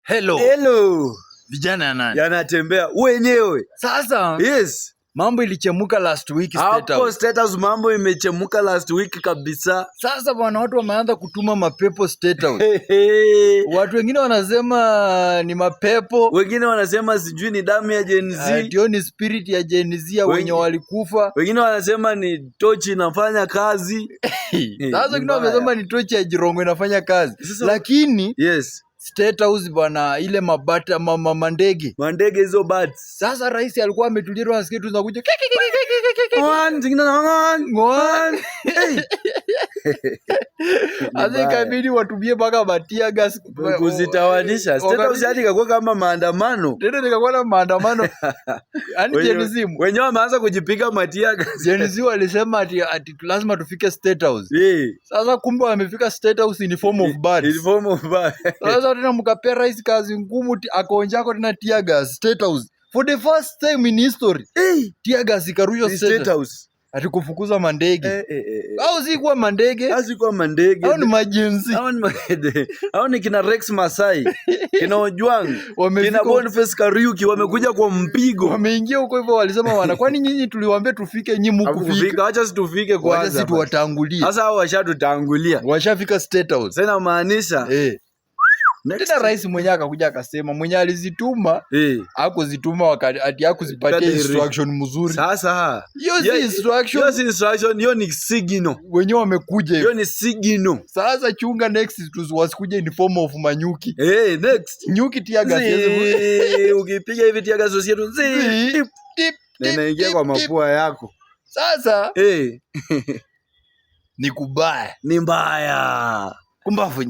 Hello. Vijana ya nani? Yanatembea wenyewe. Sasa Yes. Mambo ilichemuka last week hapo status mambo imechemuka last week kabisa. Sasa bwana, watu wameanza kutuma mapepo status. Watu wengine wanasema ni mapepo, wengine wanasema sijui ni damu ya Gen Z, ndio ni spirit ya Gen Z wenye walikufa. Wengine wanasema ni tochi inafanya kazi. Sasa wengine wanasema ni tochi ya Jirongo inafanya kazi. Lakini yes, State House bwana, ile mabata mandege hizo bats. Sasa rais alikuwa ametulia tu, anasikia tu zinakuja Asa ikabidi watumie mpaka matia gas kuzitawanisha. State House hadi ikakuwa kama maandamano. Tena nikakuwa na maandamano. Yaani Gen Z wenyewe wameanza kujipiga matia gas. Gen Z walisema ati lazima tufike State House. Sasa kumbe wamefika State House in form of bad. Sasa tena mkapea rais kazi ngumu, akaonjako tena tear gas State House. For the first time in history. Tear gas ikarushwa State House. Ati kufukuza mandege. Au si kuwa mandege? Au ni majenzi? Au ni kina Rex Masai, kina Ojwang, kina Boniface Kariuki wamekuja kwa mpigo. Wameingia huko hivyo, walisema wana, kwani nyinyi tuliwaambia tufike, nyinyi mkufika. Acha situfike kwanza. Acha situwatangulie. Sasa hao washatutangulia. Washafika State House. Sasa maanisha tena rais mwenyewe akakuja akasema mwenye alizituma hakuzituma ati hakuzipatia instruction mzuri. Sasa hiyo si instruction, hiyo ni signal. Wenyewe wamekuja hiyo ni signal. Sasa chunga next wasikuje in form of manyuki. Next nyuki tear gas ukipiga hivi tear gas usietu inaingia kwa mapua yako. Sasa ni kubaya, ni mbaya kumbafu.